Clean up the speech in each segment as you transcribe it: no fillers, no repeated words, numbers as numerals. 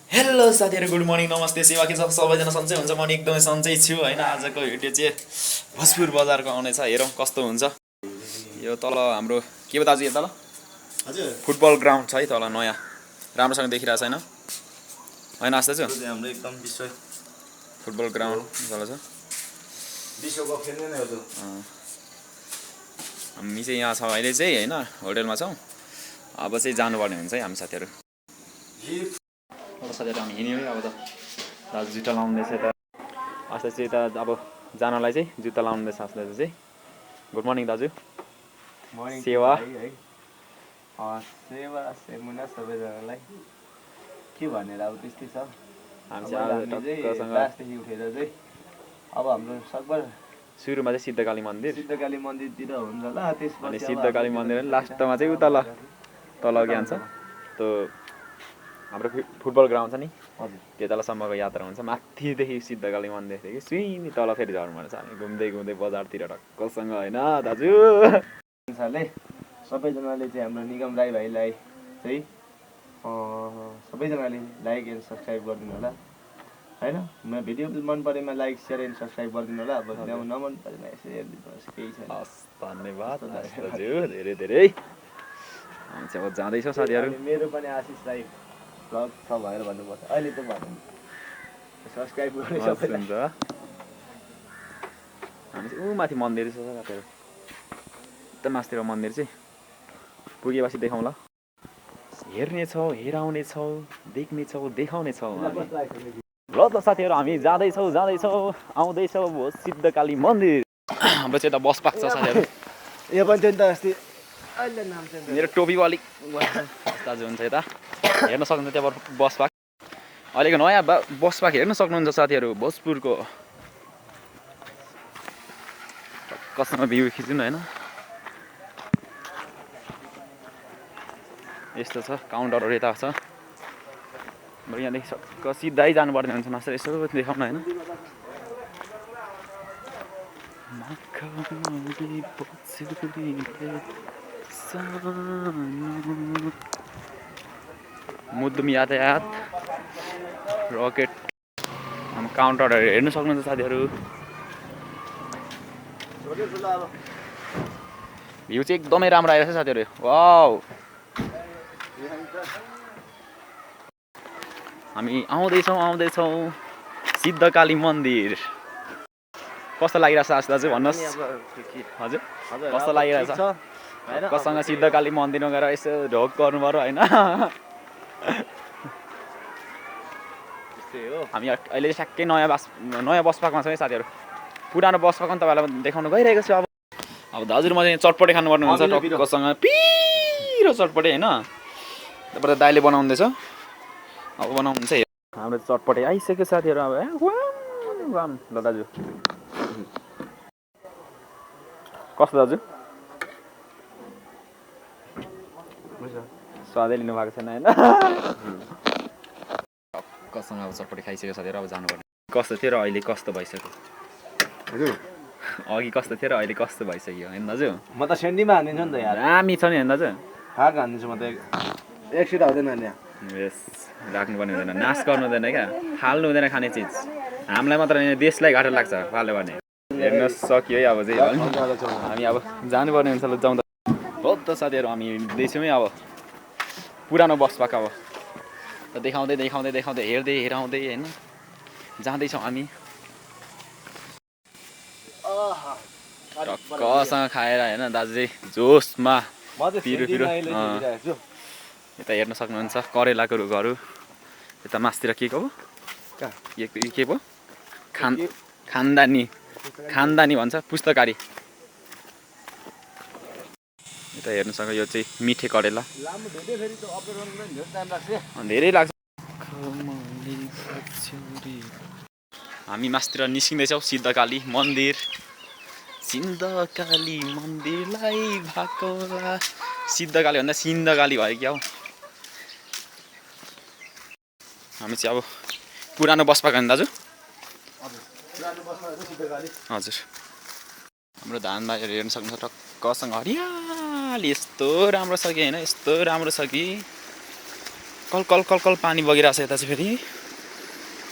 Hello साथीहरु, good morning, नमस्ते, सेवा के छ? सबैजना सन्चै हुन्छ? म नि एकदमै सन्चै छु हैन। आजको भिडियो चाहिँ भोजपुर बजारको आउनेछ। हेरौँ कस्तो हुन्छ। यो तल हाम्रो के हो दाजु, यो तल हजुर फुटबल ग्राउन्ड छ है तल, नयाँ राम्रोसँग देखिरहेको छैन हैन आस्ते छु। हाम्रो एकदम विश्व फुटबल ग्राउन्ड तल छ। विश्वको खेल्ने नै हो त्यो। हामी चाहिँ यहाँ छौँ अहिले चाहिँ हैन, होटलमा छौँ। अब चाहिँ जानुपर्ने हुन्छ है हामी साथीहरु। अब साथीहरु हामी हिँड्यौँ है। अब त दाजु जुत्ता लाउँदैछ त, आस्ते चाहिँ त अब जानलाई चाहिँ जुत्ता लाउँदैछ आस्ते चाहिँ। गुड मर्निङ दाजु। मर्निङ सेवा है। सेवा सेमुना सबैजनालाई के भनेर अब त्यस्तै छ। हामी अब चाहिँ हामी चाहिँ टक्कसँग क्लासदेखि उठेर चाहिँ अब हाम्रो सकभर सुरुमा चाहिँ सिद्धकाली मन्दिर, सिद्धकाली मन्दिरतिर हुन्छ होला। अनि त्यसपछि सिद्धकाली मन्दिर लास्टमा चाहिँ उता तल के भन्छ त्यो हाम्रो फुटबल ग्राउन्ड छ नि, हजुर त्यो तलसम्मको यात्रा हुन्छ। माथिदेखि सिद्धकाली मन्दिरदेखि सुइनी तल फेरि झर्नुपर्छ। हामी घुम्दै घुम्दै बजारतिर टक्कसँग होइन दाजु। अनुसारले सबैजनाले चाहिँ हाम्रो निगम राई भाइलाई चाहिँ सबैजनाले लाइक एन्ड सब्सक्राइब गरिदिनु होला हैन। भिडियो मन परेमा लाइक सेयर एन्ड सब्सक्राइब गरिदिनु होला। अब नमन परेमा यसो हेरिदिनुहोस्, केही छैन। हस्, धन्यवाद दाजु, धेरै धेरै। हामी चाहिँ अब जाँदैछौँ साथीहरू। मेरो पनि आशिष राई भ्लग छ भनेर भन्नुपर्छ। अहिले त भन्नु सब्सक्राइब गर्नु सबैलाई। हुन्छ। हामी चाहिँ ऊ माथि मन्दिर छ साथीहरू, एकदम मास्तिर मन्दिर चाहिँ पुगेपछि देखाउँला। हेर्नेछौँ, हेराउनेछौँ, देख्नेछौँ, देखाउनेछौँ। ल त साथीहरू, हामी जाँदैछौँ आउँदैछौँ सिद्धकाली मन्दिर। हाम्रो चाहिँ यता बस पाएको छ साथीहरू। यो पनि थियो नि त अस्ति अहिले नाम चाहिँ मेरो टोपीको अलिक दाजु हुन्छ यता, हेर्न सक्नुहुन्छ त्यहाँ बस पार्क। अहिलेको नयाँ बस पार्क हेर्न सक्नुहुन्छ साथीहरू भोजपुरको। कसँग भ्यू खिच्नु होइन, यस्तो छ। काउन्टरहरू यता छ। यहाँदेखि सक्क सिधै जानुपर्ने हुन्छ। नसर यसो देखाउन होइन। मुद्दुम यातायात रकेट काउन्टरहरू हेर्नु सक्नुहुन्छ साथीहरू। भ्यू चाहिँ एकदमै राम्रो आइरहेछ साथीहरू। वाउ, हामी आउँदैछौँ सिद्धकाली मन्दिर। कस्तो लागिरहेछ आस्था दाजु भन्नुहोस्। हजुर कस्तो लागिरहेछ? कसँग सिद्धकाली मन्दिरमा गएर यसो ढोक गर्नु पर्यो होइन। हामी अहिले ठ्याक्कै नयाँ बस पार्कमा छौँ है साथीहरू। पुरानो बस पार्क पनि तपाईँलाई देखाउनु गइरहेको छु। अब दाजुले म चाहिँ चटपटे खानुपर्ने हुन्छ टक्कसँग, पिरो चटपटे होइन। त्यहाँबाट दाइले बनाउँदैछ, अब बनाउनुहुन्छ। हाम्रो चटपटे आइसक्यो साथीहरू। अब ल दाजु कस्तो दाजु, स्वादै लिनु भएको छैन होइन। टक्कसँग अब चटपटे खाइसक्यो साथीहरू। अब जानुपर्ने कस्तो थियो र अहिले कस्तो भइसक्यो। हजुर अघि कस्तो थियो र अहिले कस्तो भइसक्यो होइन दाजु। म त सेन्डीमा हानिदिन्छु नि त यार। दामी छ नि होइन दाजु। खाएको हानिदिन्छु म त एक सिट हाल्दैन नि यहाँ। यस, राख्नुपर्ने हुँदैन, नाश गर्नु हुँदैन क्या, फाल्नु हुँदैन खाने चिज। हामीलाई मात्र देशलाई घाटा लाग्छ फाल्यो भने। हेर्न सक्यो है। अब चाहिँ हामी अब जानुपर्ने हुन्छ। ल जाउँ त। हो त साथीहरू, हामी हिँड्दैछौँ है। अब पुरानो बस पार्क अब देखाउँदै हेर्दै हेराउँदै होइन जाँदैछौँ हामी। टक्कसँग खाएर होइन दाजु चाहिँ जोसमा पिरो यता हेर्न सक्नुहुन्छ। करेलाको रुखहरू यता मासतिर के को के पो खानदानी भन्छ, पुस्तकारी। यता हेर्न सक्छ, यो चाहिँ मिठे करेला। धेरै लाग्छ। हामी मासतिर निस्किँदैछौँ सिद्धकाली मन्दिरलाई भएको सिद्धकाली भन्दा सिन्धकाली भयो क्या हो। हामी चाहिँ अब पुरानो बस पार्क होइन दाजु। हजुर, हाम्रो धानबारीहरू हेर्न सक्नुहुन्छ। टक्कसँग हरियाली यस्तो राम्रो छ कि होइन, यस्तो राम्रो छ कि कल कल कल कल पानी बगिरहेको छ यता चाहिँ फेरि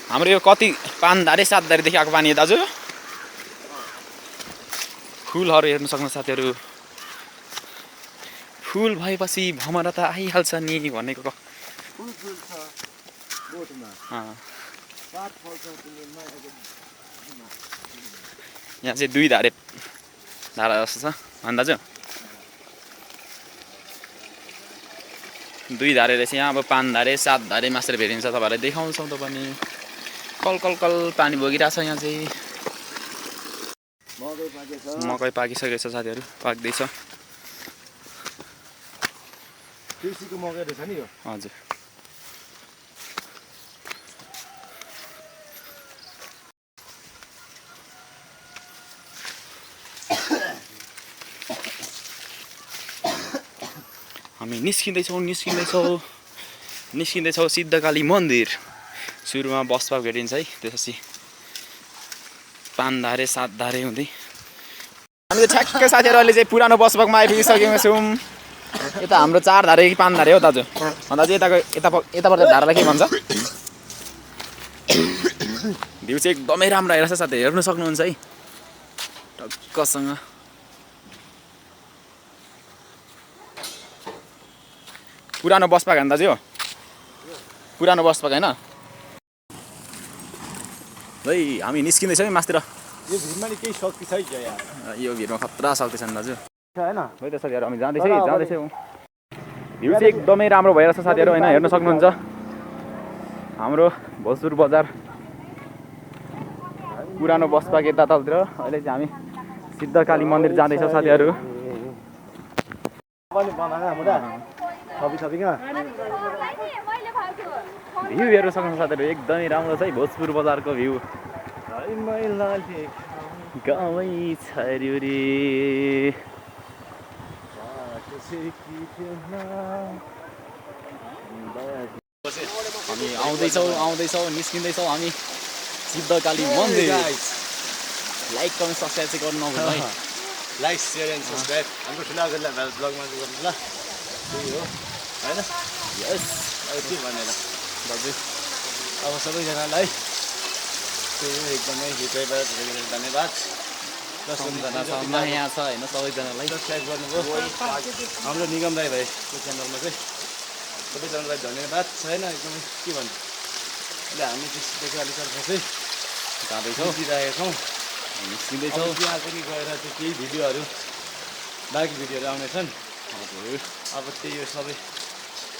हाम्रो यो कति 5 धारे 7 धारेदेखि आएको पानी दाजु फुलहरू हेर्न सक्नु साथीहरू फुल भएपछि भमरा त आइहाल्छ नि भनेको फुल छ बोटमा पात फल्छ तिमीमा यहाँ चाहिँ 2 धारे धारा जस्तो छ अन्दाज 2 धारे रहेछ यहाँ अब 5 धारे 7 धारे मात्र भेटिन्छ तपाईहरुलाई देखाउँछौँ त पनि कल कल कल पानी बगिरहेछ यहाँ चाहिँ मकै पाकिसकेको छ साथीहरु पाक्दैछ कृषिको मकै रहेछ नि यो हजुर हामी निस्किँदैछौँ सिद्धकाली मन्दिर सुरुमा बस पार्क भेटिन्छ है त्यसपछि 5 धारे 7 धारे हुँदै हामी त ठ्याक्कै साथीहरु अहिले चाहिँ पुरानो बस पार्कमा आइपुगिसकेका छौँ यता हाम्रो 4 धारे कि 5 धारे हो दाजु भन्दा चाहिँ यताबाट धारालाई के भन्छ भ्यू चाहिँ एकदमै राम्रो आइरहेछ साथीहरु हेर्न सक्नुहुन्छ है टक्कसँग पुरानो बस पार्क हैन दाजु पुरानो बस पार्क हैन भाइ हामी निस्किँदैछौँ मास्तिर यो भिडमा नि केही शक्ति छ यार यो भिडमा खतरा शक्ति छ नि दाजु हैन भाइ त साथीहरु हामी जाँदैछौँ भ्यू चाहिँ एकदमै राम्रो भइरहेछ साथीहरु हैन हेर्न सक्नुहुन्छ हाम्रो भोजपुर बजार पुरानो बस पार्क यता तलतिर अहिले चाहिँ हामी सिद्धकाली मन्दिर जाँदैछौँ साथीहरु पनि बनाएको हाम्रो सबै भ्यू हेर्न सक्नुहुन्छ साथीहरु एकदमै राम्रो छ है भोजपुर बजारको भ्यू गाउँै छर्यो रे हामी आउँदैछौँ निस्किँदैछौँ हामी सिद्धकाली मन्दिर लाइक कमेन्ट सब्स्क्राइब चाहिँ गर्नु नभुल्नु है लाइक शेयर एन्ड सब्स्क्राइब हाम्रो ठुलाहरुलाई ब्लगमा गर्नु ल त्यही हो हैन यस अब के भनेर दाजु अब सबैजनालाई त्यही एकदमै हृदयबाट धेरै धन्यवाद सम्झना यहाँ छ हैन सबैजनालाई सब्स्क्राइब गर्नुभयो हाम्रो निगम राई भाइको च्यानलमा चाहिँ सबैजनालाई धन्यवाद छैन एकदमै के भन्नु अहिले हामी त्यसदेखि अलिकति चाहिँ जाँदैछौँ दिइरहेका छौँ निस्किँदैछौँ त्यहाँ पनि गएर चाहिँ केही भिडियोहरू बाँकी भिडियोहरू आउनेछन् अब त्यही हो सबै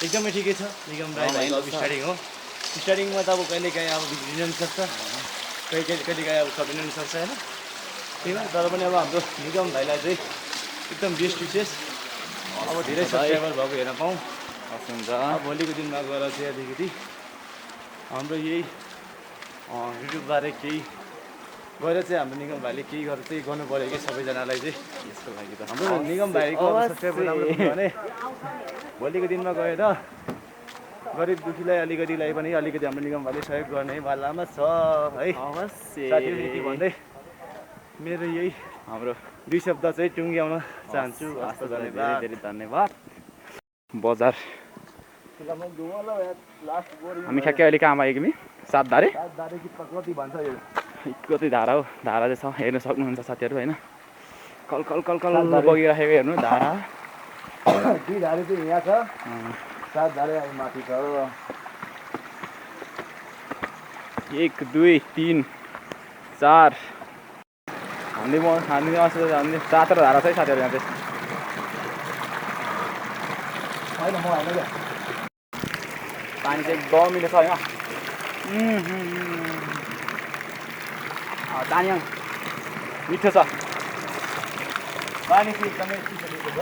एकदमै ठिकै छ निगम राई भाइ अब स्टार्टिङ हो स्टार्टिङमा त अब कहिलेकाहीँ अब बिग्रिन पनि सक्छ कहिलेकाहीँ अब सकिन पनि सक्छ होइन त्यही भएर तर पनि अब हाम्रो निगम भाइलाई चाहिँ एकदम बेस्ट विशेष अब धेरै सब्सक्राइबर भएको हेर्न पाऊँ हुन्छ अब भोलिको दिनमा गएर चाहिँ अलिकति हाम्रो यही युट्युबबारे केही गएर चाहिँ हाम्रो निगम भाइले केही गरेर चाहिँ गर्नु पऱ्यो कि सबैजनालाई चाहिँ यसको लागि त हाम्रो निगम भाइको सब्सक्राइबर राम्रो पुग्यो भने भोलिको दिनमा गएर गरिब दुखीलाई अलिकतिलाई पनि अलिकति हाम्रो निगम भाइले सहयोग गर्ने वालामा छ है साथीहरू यति भन्दै मेरो यही हाम्रो 2 शब्द चाहिँ टुङ्ग्याउन चाहन्छु धेरै धन्यवाद बजार हामी ठ्याक्कै अहिले कहाँ आइपुग्यौँ 7 धारे कति भन्छ यो कति धारा हो धारा चाहिँ छ हेर्न सक्नुहुन्छ साथीहरु हैन कल कल कल कल बगिरहेको हेर्नु धारा 2 धारे चाहिँ यहाँ छ 7 धारे अब माथि छ 1 2 3 4 हामीले 7 धारा छ है साथीहरु यहाँ चाहिँ होइन म होइन क्या पानी चाहिँ एकदम मिलेछ यहाँ दानियाङ मिठो छ पानी चाहिँ एकदमै चिसो छ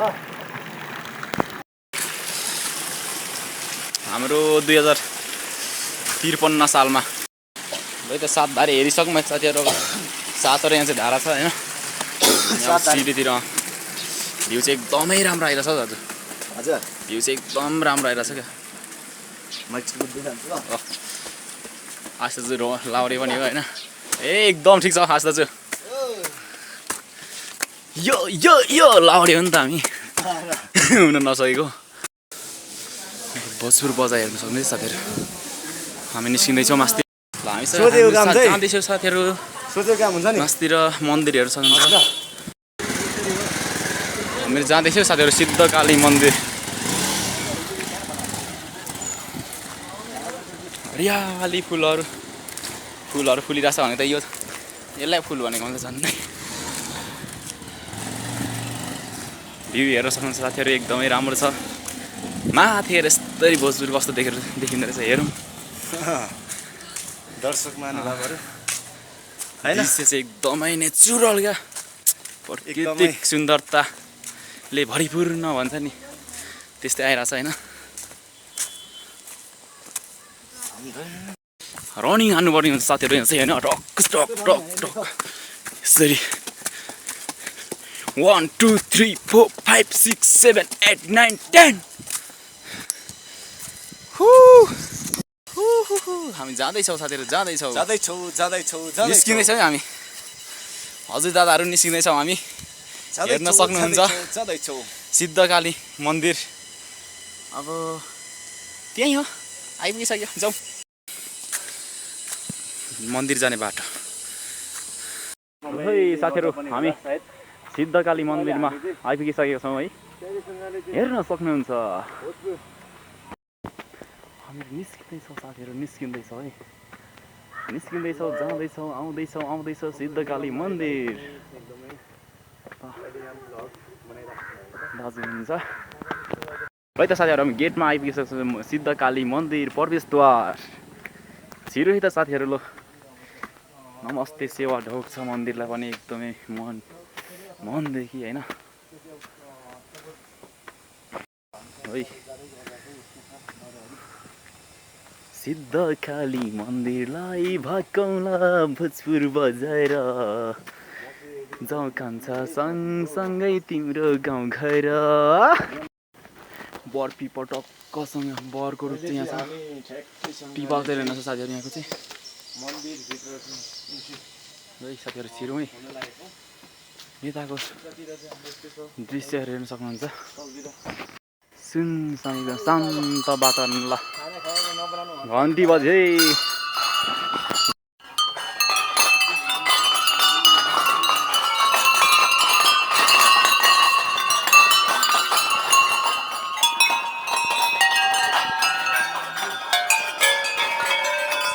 हाम्रो 2053 सालमा भाइ त 7 धारे हेरिसक्नु साथीहरु 7 यहाँ चाहिँ धारा छ हैन सिडीतिर भ्यू चाहिँ एकदमै राम्रो आइरहेछ दाजु हजुर भ्यू चाहिँ एकदम राम्रो आइरहेछ क्या माइक बुझ्दै जान्छु ल आज चाहिँ लाउरे पनि हो हैन एकदम ठिक छ आज दाजु यो यो यो लाउरे हो नि त हामी हुन नसकेको भोजपुर बजार हेर्न सक्नुहुन्छ साथीहरू हामी निस्किँदैछौँ मास्तिर ल हामी सोधेको काम चाहिँ जाँदैछौँ साथीहरू सोचेको काम हुन्छ नि मास्तिर मन्दिरहरू सक्नुहुन्छ हामीहरू जाँदैछौँ साथीहरू सिद्धकाली मन्दिर हरियाली फुलहरू फुलिरहेछ भने त यसलाई फुल भनेको त झन् भ्यू हेर्न सक्नुहुन्छ साथीहरू एकदमै राम्रो छ माथि हेर यस्तरी भोजपुर कस्तो देखिँदो रहेछ हेरौँ दर्शक महानुभावहरू हैन दृश्य चाहिँ एकदमै नेचुरल क्या प्राकृतिक सुन्दरताले भरिपूर्ण भन्छ नि त्यस्तै आइरहेछ होइन रनिङ हान्नुपर्ने हुन्छ साथीहरू यहाँ चाहिँ होइन टक टक टक टक यसरी 1 2 3 4 5 6 7 8 9 10 हामी जाँदैछौँ साथीहरू जाँदैछौँ निस्किँदैछौँ हामी हजुर दादाहरू निस्किँदैछौँ हामी हेर्न सक्नुहुन्छ सिद्धकाली मन्दिर अब त्यही हो आइपुगिसक्यो जाउँ मन्दिर जाने बाटो है साथीहरू हामी सिद्धकाली मन्दिरमा आइपुगिसकेका छौँ है हेर्न सक्नुहुन्छ हामी निस्किँदैछौँ साथीहरू निस्किँदैछौँ है निस्किँदैछौँ जाँदैछौँ आउँदैछौँ सिद्धकाली मन्दिर दाजु हुनुहुन्छ है त साथीहरू हामी गेटमा आइपुगिसकेको छौँ सिद्धकाली मन्दिर प्रवेशद्वार छिरो है त साथीहरू लो नमस्ते सेवा ढोक छ मन्दिरलाई पनि एकदमै मनदेखि होइन है सिद्धकाली मन्दिरलाई भकाउला भोजपुर बजाएर जाउँ कान्छ सँगसँगै तिम्रो गाउँ घर बर पिपल टक्कसँग बरको रुख चाहिँ यहाँ छ पिपल चाहिँ रहेन साथीहरू यहाँको चाहिँ है साथीहरू छिरौँ है यताको दृश्यहरू हेर्न सक्नुहुन्छ सुनसान एकदम शान्त वातावरण ल घन्टी बज्यो है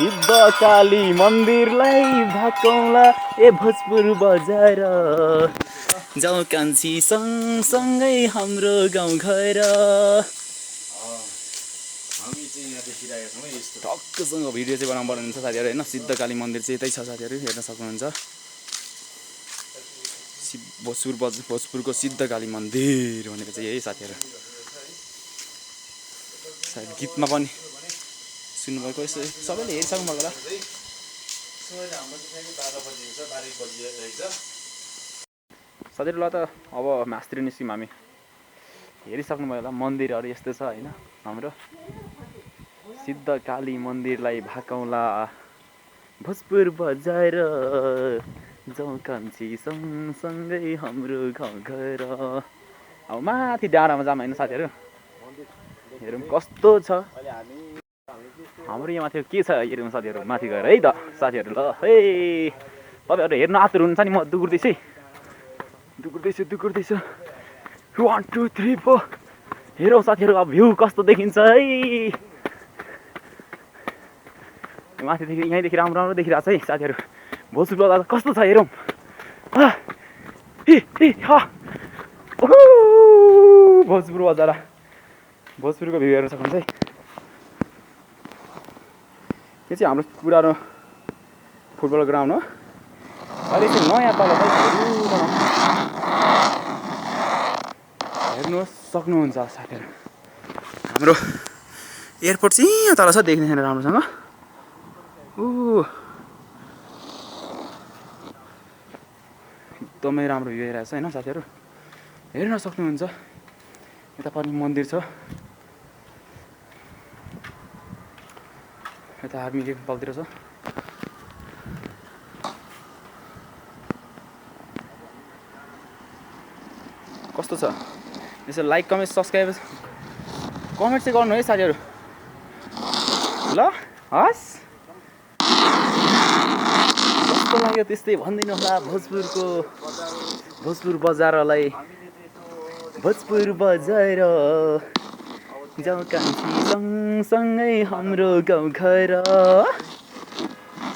सिद्धकाली मन्दिरलाई भकाउला ए भोजपुर बजाएर जाउँ कान्छी सँगसँगै हाम्रो गाउँ घर टक्कसँग भिडियो चाहिँ बनाउनु पर्ने हुन्छ साथीहरू होइन सिद्धकाली मन्दिर चाहिँ यतै छ साथीहरू हेर्न सक्नुहुन्छ भोजपुरको सिद्धकाली मन्दिर भनेको चाहिँ यही साथीहरू सायद गीतमा पनि सुन्नुभएको यसो सबैले हेरिसक्नु भएको होला साथीहरूलाई त अब मास्तिर निस्क्यौँ हामी हेरिसक्नु भयो होला मन्दिरहरू यस्तो छ होइन हाम्रो सिद्धकाली मन्दिरलाई भाकाउला भोजपुर बजाएर जाउँ कान्छी सँगसँगै हाम्रो गाउँ घर अब माथि डाँडामा जाऊँ होइन साथीहरू हेरौँ कस्तो छ हाम्रो यहाँ माथि के छ हेरौँ साथीहरू माथि गएर है त साथीहरू ल है तपाईँहरू हेर्न आतुर हुन्छ नि म दुर्दैछु 1 2 3 4 हेरौँ साथीहरू अब भ्यू कस्तो देखिन्छ है माथिदेखि यहीँदेखि राम्रो देखिरहेको छ है साथीहरू भोजपुर बजार कस्तो छ हेरौँ भोजपुर बजार भोजपुरको भ्यू हेर्न सक्नुहुन्छ है यो चाहिँ हाम्रो पुरानो फुटबल ग्राउन्ड हो अहिले चाहिँ नयाँ तल हेर्नु सक्नुहुन्छ साथीहरू हाम्रो एयरपोर्ट चाहिँ यहाँ तल छ देख्ने छैन राम्रोसँग एकदमै राम्रो भ्यू हेरेको छ होइन साथीहरू हेर्न सक्नुहुन्छ यता पनि मन्दिर छ यता आर्मी गेट तलतिर छ कस्तो छ यसो लाइक कमेन्ट सब्सक्राइब कमेन्ट चाहिँ गर्नु है साथीहरू ल हस् कस्तो लाग्यो त्यस्तै भनिदिनु होला भोजपुर बजारलाई भोजपुर बजार जाउँ कान्छी सँगसँगै हाम्रो गाउँघर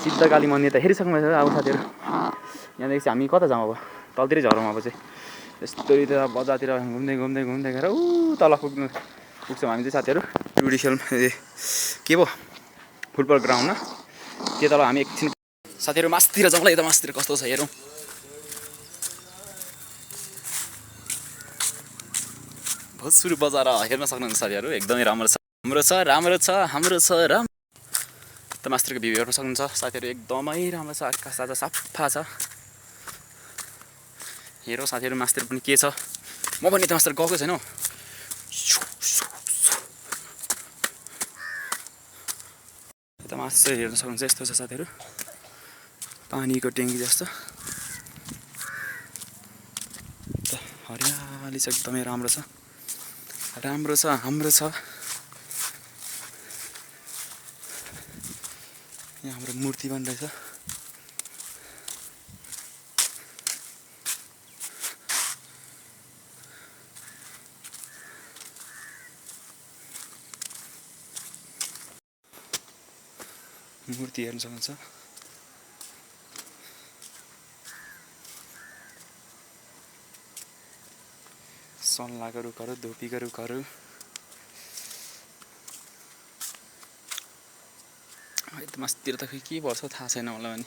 सिद्धकाली मन्दिर त हेरिसक्नु भएको छ अब साथीहरू यहाँदेखि चाहिँ हामी कता जाउँ अब तलतिरै झरौँ अब चाहिँ यस्तोतिर बजारतिर घुम्दै गएर ऊ तल पुग्छौँ हामी चाहिँ साथीहरू टुरिस्टल के पो फुटबल ग्राउन्डमा त्यो तल हामी एकछिन साथीहरू मासतिर जाउँला यता मासतिर कस्तो छ हेरौँ भोजपुर बजार हेर्न सक्नुहुन्छ साथीहरू एकदमै राम्रो छ त मास्टरको भ्यू हेर्न सक्नुहुन्छ साथीहरू एकदमै राम्रो छ आकाश आज सफा छ हेरौँ साथीहरू मास्टर पनि के छ म पनि त मास्टर गएको छैन हौ यता मास्टर हेर्न सक्नुहुन्छ यस्तो छ साथीहरू पानीको ट्याङ्की जस्तो हरियाली छ एकदमै राम्रो छ हाम्रो छ यहाँ हाम्रो मूर्ति पनि रहेछ मूर्ति हेर्न सक्नुहुन्छ सल्लाहको रुखहरू धोपीको रुखहरू यता मासतिर त के पर्छ थाहा छैन मलाई पनि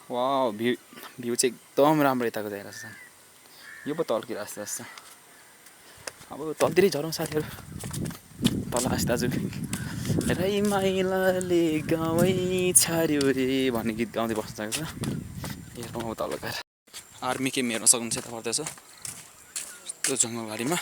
वाउ भ्यू चाहिँ एकदम राम्रो यताको देखेर छ यो पो तल्किएर आस्ते अब तलतिरै झरौँ साथीहरू तल आस्ते दाजु राई माइलाले गाउँै छाड्यो रे भन्ने गीत गाउँदै बस्न सकेको छ हेरौँ अब तल गएर आर्मी केम हेर्न सक्नुहुन्छ यता पर्दैछ त्यो जङ्गलबारीमा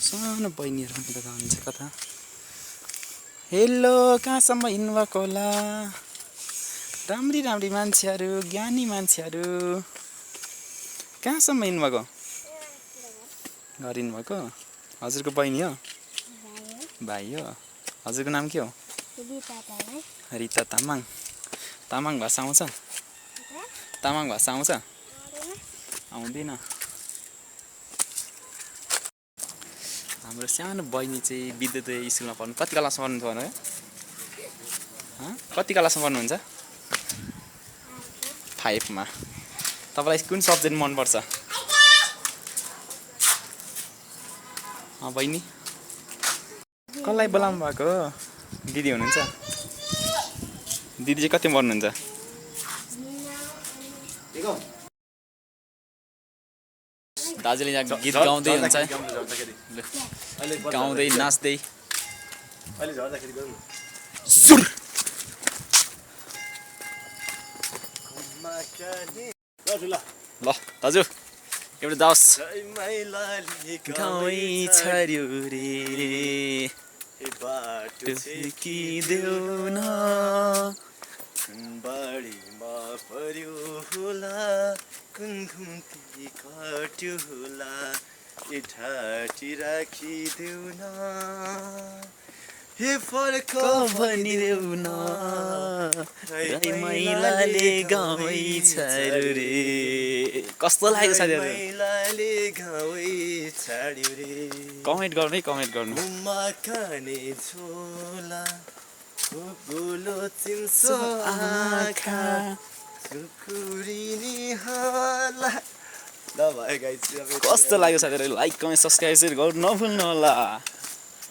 सानो बहिनीहरू त जान्छ कता हेलो कहाँसम्म हिँड्नुभएको होला राम्री मान्छेहरू ज्ञानी मान्छेहरू कहाँसम्म हिँड्नुभएको घर हिँड्नुभएको हजुरको बहिनी हो भाइ हो हजुरको नाम के हो रिता तामाङ भाषा आउँछ आउँदैन हाम्रो सानो बहिनी चाहिँ विद्युतीय स्कुलमा पढ्नु कति क्लासमा पढ्नुहुन्छ भने कति क्लासमा पढ्नुहुन्छ 5 मा तपाईलाई कुन सब्जेक्ट मन पर्छ बहिनी कसलाई बोलाउनु भएको दिदी हुनुहुन्छ दिदी चाहिँ कति पढ्नुहुन्छ दाजुले यहाँ गीत गाउँदै हुन्छ गाउँदै नाच्दै सुर ल दाजु एउटा जाओस् गाउँै छर्यो रे बाटो देऊ न बाढीमा पर्यो होला कुन घुम्ती काट्यो होला इठाटी राखिदेऊ न हे फर्क भनिदेऊ न राई मैलाले गाउँै छाड्यो रे कस्तो लाग्यो साथीहरु मैलाले गाउँै छाड्यो रे कमेन्ट गर्नु मुम्मा खाने झोला गोलो चिम्सो आँखा सुकुरिनी हाला ल भाइ गाइस कस्तो लाग्यो साथीहरु लाइक कमेन्ट सब्स्क्राइब चाहिँ गर्नु नभुल्नु होला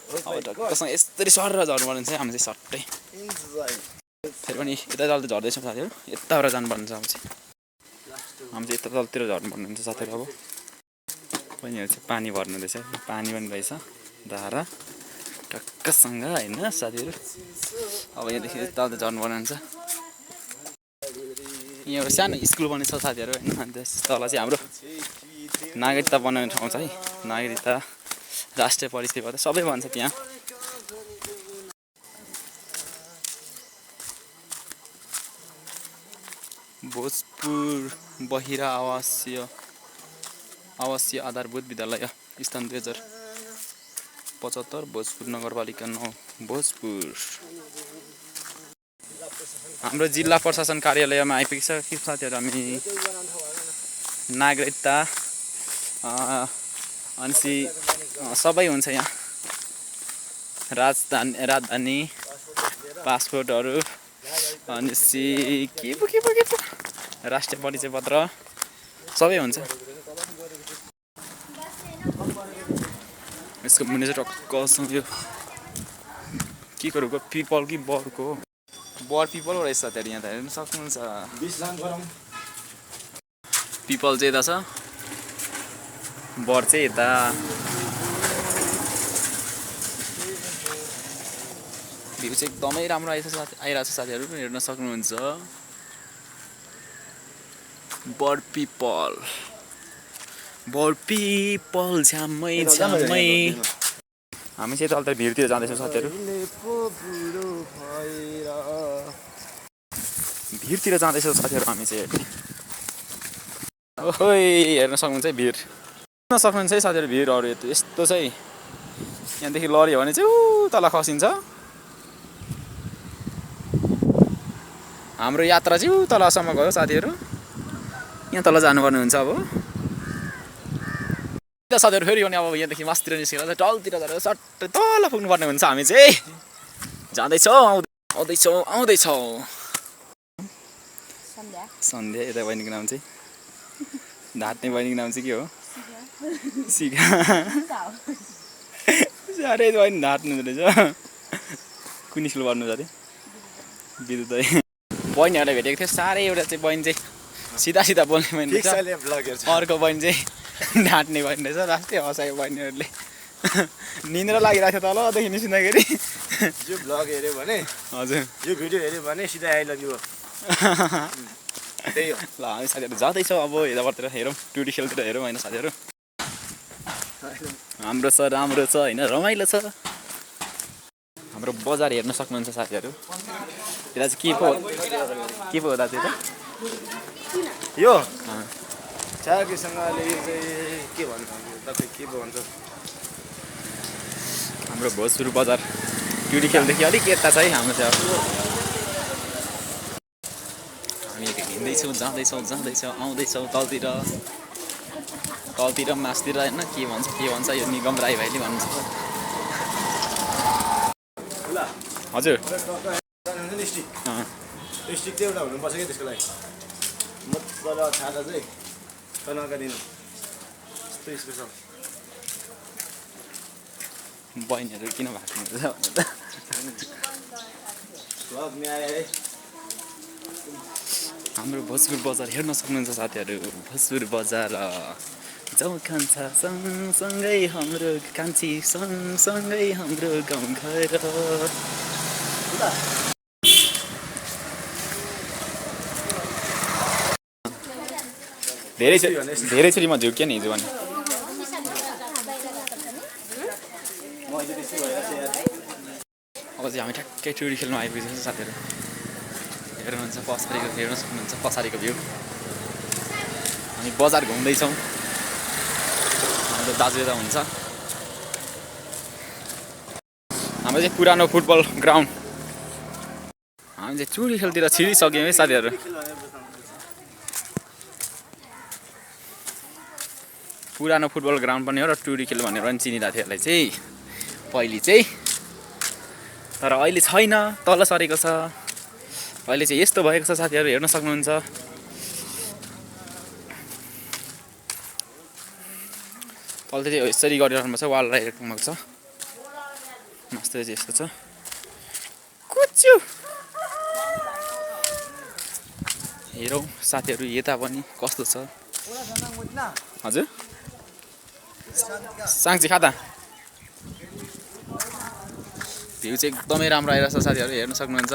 अब टक्कसँग यसरी सरेर झर्नुपर्ने चाहिँ हामी चाहिँ सट्टै फेरि पनि यता तल त झर्दैछौँ साथीहरू यताबाट जानुपर्ने छ अब चाहिँ हामी चाहिँ यता तलतिर झर्नुपर्ने हुन्छ साथीहरू अब बहिनीहरू चाहिँ पानी भर्नु रहेछ पानी पनि रहेछ धारा टक्कसँग होइन साथीहरू अब यहाँदेखि यता त झर्नुपर्ने हुन्छ यहाँ एउटा सानो स्कुल पनि छ साथीहरू होइन अनि त्यस तल चाहिँ हाम्रो नागरिकता बनाउने ठाउँ छ है नागरिकता राष्ट्रिय परिचयपत्र सबै भन्छ त्यहाँ। भोजपुर बहिरा आवासीय आधारभूत विद्यालय स्थान 2075 भोजपुर नगरपालिका 9 भोजपुर। हाम्रो जिल्ला प्रशासन कार्यालयमा आइपुगिसक्यो साथीहरू। हामी नागरिकता अनि सबै हुन्छ यहाँ। राजधानी पासपोर्टहरू अनि के पो राष्ट्रिय परिचय पत्र सबै हुन्छ। यसको मुनि चाहिँ टक्क यो के गरेको पिपल कि बरको बर पिपल रहेछ त्यहाँ यहाँ त हेर्न सक्नुहुन्छ। पिपल चाहिँ यता छ, बर चाहिँ यता। भ्यू चाहिँ एकदमै राम्रो आइरहेको छ साथीहरू, हेर्न सक्नुहुन्छ। बर पिपल झ्यामै हामी चाहिँ तल भिरतिर जाँदैछौँ साथीहरू। भिरतिर जाँदैछौँ साथीहरू हामी चाहिँ। ओहोइ हेर्न सक्नुहुन्छ है भिर, हेर्न सक्नुहुन्छ है साथीहरू भिरहरू यस्तो चाहिँ। यहाँदेखि लड्यो भने चाहिँ ऊ तल खसिन्छ। हाम्रो यात्रा चाहिँ ऊ तलसम्म गयो साथीहरू। यहाँ तल जानुपर्ने हुन्छ अब साथीहरू। फेरि भने अब यहाँदेखि मासतिर निस्केर चाहिँ टलतिर जाँदा सट्टै तल पुग्नुपर्ने हुन्छ। हामी चाहिँ जाँदैछौँ आउँदैछौँ। सन्ध्या यता बहिनीको नाम चाहिँ ढाट्ने बहिनीको नाम चाहिँ के हो? सिका। साह्रै बहिनी ढाट्नु रहेछ। कुन स्कुल पढ्नु अरे? विद्युत बहिनीहरूलाई भेटेको थियो। साह्रै एउटा चाहिँ बहिनी चाहिँ सिधा बोल्ने बहिनी रहेछ, अर्को बहिनी चाहिँ ढाँट्ने बहिनी रहेछ। राष्ट्रिय हँसायो बहिनीहरूले। निन्द्रा लागिरहेको थियो तलदेखि निस्किँदाखेरि। यो भ्लग हेऱ्यो भने, हजुर यो भिडियो हेऱ्यो भने सिधै आई लभ यु त्यही हो। ल हामी साथीहरू जाँदैछौँ अब यताबाट हेरौँ, टुरी खेलतिर हेरौँ होइन साथीहरू। राम्रो छ, राम्रो छ होइन, रमाइलो छ। हाम्रो बजार हेर्न सक्नुहुन्छ साथीहरू। यता चाहिँ के पो हो दाजु? यता यो चाकीसँगले यो चाहिँ के भन्छ तपाईँ, के पो भन्छ? हाम्रो भोजपुर बजार टुरी खेलदेखि अलिक यता छ है हाम्रो चाहिँ। हामी हिँड्दैछौँ, जाँदैछौँ, आउँदैछौँ तलतिर मासतिर होइन। के भन्छ यो निगम राई भाइले भन्नुहुन्छ। हजुर स्टिक चाहिँ एउटा हुनुपर्छ क्या त्यसको लागि। मजाले छाता चाहिँ नगादिनु, यस्तो स्पेसल। बहिनीहरू किन भाग्नुहुन्छ भने त हाम्रो भोजपुर बजार हेर्न सक्नुहुन्छ साथीहरू। भोजपुर बजार जाउँ खान्छ सँगसँगै हाम्रो कान्छी, सँगसँगै हाम्रो गाउँघर। धेरै छुरी म झुक्यो नि हिजो भने। अब चाहिँ हामी ठ्याक्कै टुरी खेल्नु आइपुगेको छ साथीहरू। हेर्नुहुन्छ पछाडिको, हेर्न सक्नुहुन्छ पछाडिको भ्यू। हामी बजार घुम्दैछौँ। हाम्रो दाजु यता हुन्छ। हाम्रो चाहिँ पुरानो फुटबल ग्राउन्ड। हामी चाहिँ टुरी खेलतिर छिरिसक्यौँ है साथीहरू। पुरानो फुटबल ग्राउन्ड पनि हो र टुरी खेल भनेर पनि चिनिरहेको थियो यसलाई चाहिँ पहिले चाहिँ। तर अहिले छैन, तल सरेको छ। अहिले चाहिँ यस्तो भएको छ साथीहरू, हेर्न सक्नुहुन्छ। तल चाहिँ यसरी गरिरहनु छ, वाल राखेको छ। मस्त चाहिँ यस्तो छ। कुच्चु हेरौँ साथीहरू यता पनि कस्तो छ। हजुर साङ्ची खाता भ्यू चाहिँ एकदमै राम्रो आइरहेछ साथीहरू, हेर्न सक्नुहुन्छ।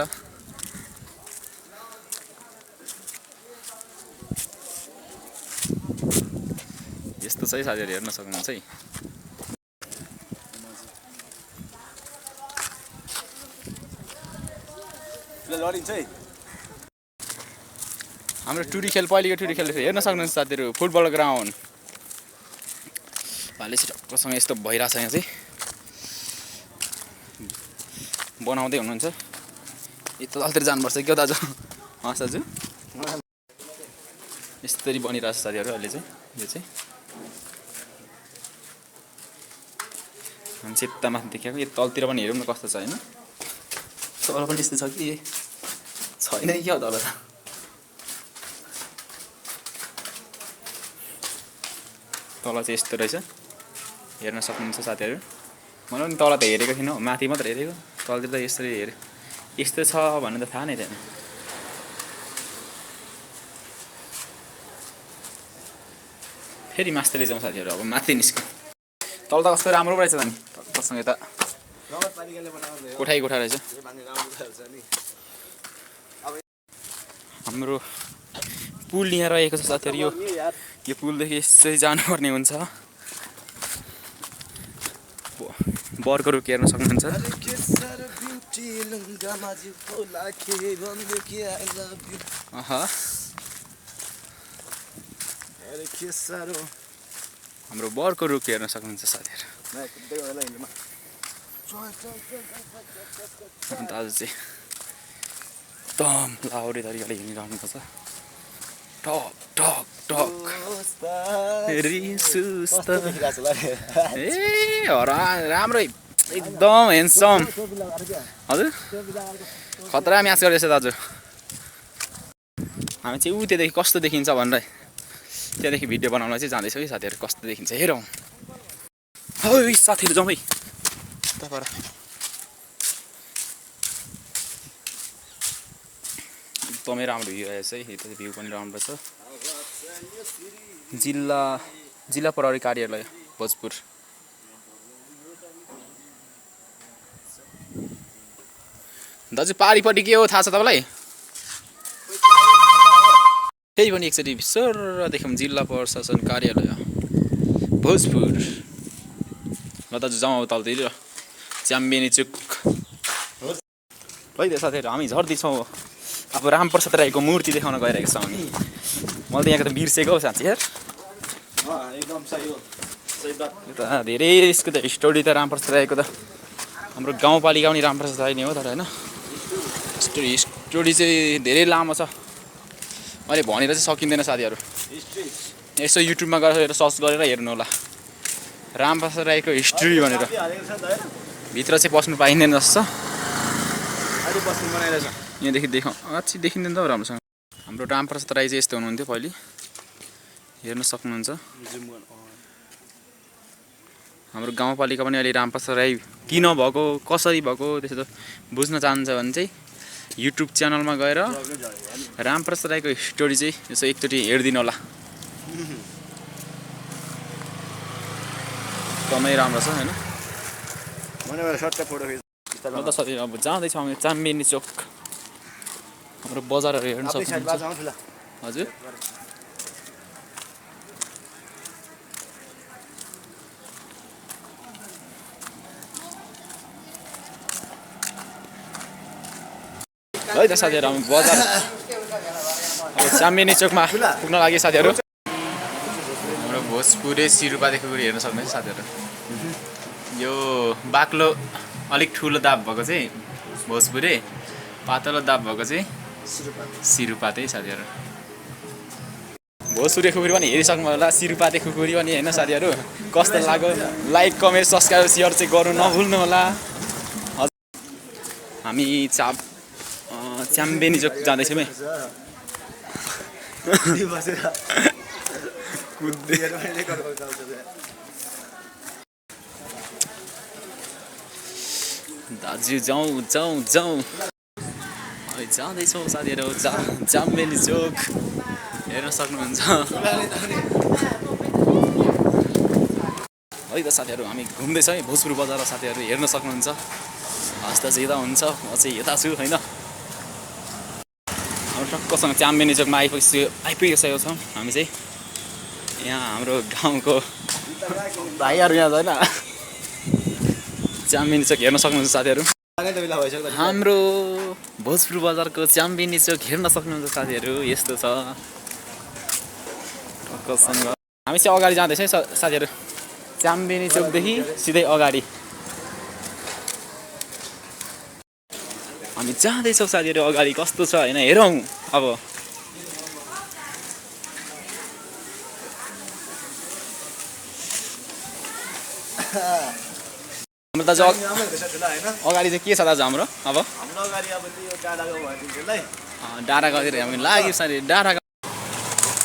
यस्तो चाहिँ साथीहरू हेर्न सक्नुहुन्छ है। लडिन्छ है हाम्रो टुरी खेल पहिलेको टुरी खेल हेर्न सक्नुहुन्छ साथीहरू फुटबल ग्राउन्ड भाले टक्कसँग यस्तो भइरहेछ यहाँ चाहिँ बनाउँदै हुनुहुन्छ यतातिर जानुपर्छ क्या दाजु हस् दाजु यसरी बनिरहेछ साथीहरू अहिले चाहिँ यो चाहिँ हामी चाहिँ यता माथि देखाएको यो तलतिर पनि हेरौँ न कस्तो छ होइन तल पनि यस्तो छ कि छैन क्या तल त तल चाहिँ यस्तो रहेछ हेर्न सक्नुहुन्छ साथीहरू मैले पनि तल त हेरेको थिइनँ माथि मात्र हेरेको तलतिर त यसरी हेरेँ यस्तो छ भन्ने त थाहा नै थिएन फेरि मास्टरले जाउँ साथीहरू अब माथि निस्क्यौँ तल त कस्तो राम्रो रहेछ त नि तलसँग यता कोठाइ कोठा रहेछ हाम्रो पुल यहाँ रहेको छ साथीहरू यो पुलदेखि यसै जानुपर्ने हुन्छ बरको रुख हेर्न सक्नुहुन्छ हाम्रो बरको रुख हेर्न सक्नुहुन्छ साथीहरू अन्त आज चाहिँ एकदम लाउरे तरिकाले हिँडिरहनुपर्छ टक टक टक ए राम्रै एकदम ह्यान्डसम हजुर खतरा म्याच गरेछ दाजु हामी चाहिँ त्यहाँदेखि कस्तो देखिन्छ भनेर त्यहाँदेखि भिडियो बनाउन चाहिँ जाँदैछौँ कि साथीहरू कस्तो देखिन्छ हेरौँ है साथीहरू जाउँ है तपाईँ एकदमै राम्रो भ्यू रहेछ है यता भ्यू पनि राम्रो छ जिल्ला प्रहरी कार्यालय भोजपुर दाजु पारिपट्टि के हो थाहा छ तपाईँलाई त्यही पनि एकचोटि सर देखौँ जिल्ला प्रशासन कार्यालय भोजपुर ल दाजु जाउँ तलतिर च्याम्बेनी चुक है त साथीहरू हामी झर्दैछौँ अब रामप्रसाद राईको मूर्ति देखाउन गइरहेको छौँ हामी मैले त यहाँको त बिर्सेको साँच्ची यार धेरै यसको त स्टोरी त रामप्रसाद राईको त हाम्रो गाउँपालिका पनि रामप्रसाद राई नै हो तर होइन स्टोरी चाहिँ धेरै लामो छ अहिले भनेर चाहिँ सकिँदैन साथीहरू यसो युट्युबमा गएर सर्च गरेर हेर्नु होला रामप्रसाद राईको हिस्ट्री भनेर भित्र चाहिँ पस्नु पाइँदैन जस्तो यहाँदेखि देखाउँ अच्छी देखिँदैन त राम्रोसँग हाम्रो रामप्रसाद राई चाहिँ यस्तो हुनुहुन्थ्यो पहिले हेर्न सक्नुहुन्छ हाम्रो गाउँपालिका पनि अहिले रामप्रसाद राई किन भएको कसरी भएको त्यसो बुझ्न चाहन्छ भने चाहिँ युट्युब च्यानलमा गएर रामप्रसाद राईको स्टोरी चाहिँ यसो एकचोटि हेरिदिनु होला एकदमै राम्रो छ होइन त साथी अब जाँदैछौँ हामी चाम्बेनी चोक हाम्रो बजारहरू हेर्न सक्नुहुन्छ हजुर है त साथीहरू हामी बजार अब चाम्बेनी चोकमा पुग्न लागि साथीहरू हाम्रो भोजपुरे सिरुपादेखि हेर्न सक्नुहुन्छ साथीहरू यो बाक्लो अलिक ठुलो दाब भएको चाहिँ भोजपुरे पातलो दाब भएको चाहिँ सिरुपाते साथीहरू भोजपुरे खुकुरी पनि हेरिसक्नु होला सिरुपाते खुकुरी पनि होइन साथीहरू कस्तो लाग्यो लाइक कमेन्ट सब्सक्राइब सेयर चाहिँ गर्नु नभुल्नु होला हामी च्याम्बेनी चोक जाँदैछौँ है दाजु जाउँ जाँदैछौँ साथीहरू च्याम्बेनी चोक हेर्न सक्नुहुन्छ है त साथीहरू हामी घुम्दैछौँ है भोजपुर बजार साथीहरू हेर्न सक्नुहुन्छ हस्ता चाहिँ यता हुन्छ म चाहिँ यता छु होइन हाम्रो टक्कसँग च्याम्बेनी चोकमा आइपुगेको छौँ हामी चाहिँ यहाँ हाम्रो गाउँको भाइहरू यहाँ छैन च्याम्बेनी चोक हेर्न सक्नुहुन्छ साथीहरू हाम्रो भोजपुर बजारको चाम्बिनी चोक हेर्न सक्नुहुन्छ साथीहरू यस्तो छ टक्कसँग हामी चाहिँ अगाडि जाँदैछौँ साथीहरू चाम्बिनी चोकदेखि सिधै अगाडि हामी जाँदैछौँ साथीहरू अगाडि कस्तो छ होइन हेरौँ अब हाम्रो दाजु अगाडि चाहिँ के छ दाजु हाम्रो अब डाँडा गाउँतिर हामी लाग्यो साथी डाँडा गाउँ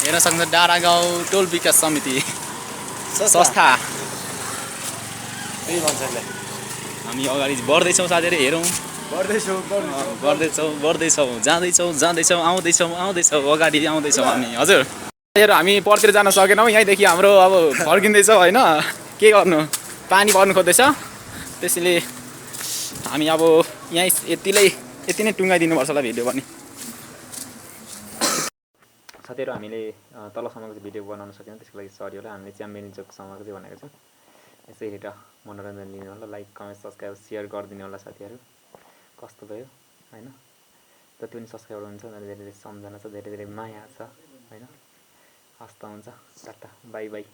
हेर्न सक्नुहुन्छ डाँडा गाउँ टोल विकास समिति संस्था हामी अगाडि बढ्दैछौँ साथीहरू हेरौँ बढ्दैछौँ जाँदैछौँ आउँदैछौँ अगाडि आउँदैछौँ हामी हजुर साथीहरू हामी परतिर जान सकेनौँ यहीँदेखि हाम्रो अब फर्किँदैछौँ होइन के गर्नु पानी पर्नु खोज्दैछ त्यसैले हामी अब यहीँ यति नै टुङ्गाइदिनुपर्छ होला भिडियो पनि साथीहरू हामीले तलसम्मको चाहिँ भिडियो बनाउन सकेनौँ त्यसको लागि सरी होला हामीले च्याम्बिनी चोकसम्मको चाहिँ भनेको छौँ यसै हेरेर मनोरञ्जन लिनु होला लाइक कमेन्ट सब्सक्राइब सेयर गरिदिनु होला साथीहरू कस्तो भयो होइन जति पनि सब्सक्राइबर हुन्छ धेरै धेरै सम्झना छ धेरै धेरै माया छ होइन हस्त हुन्छ टाटा बाई बाई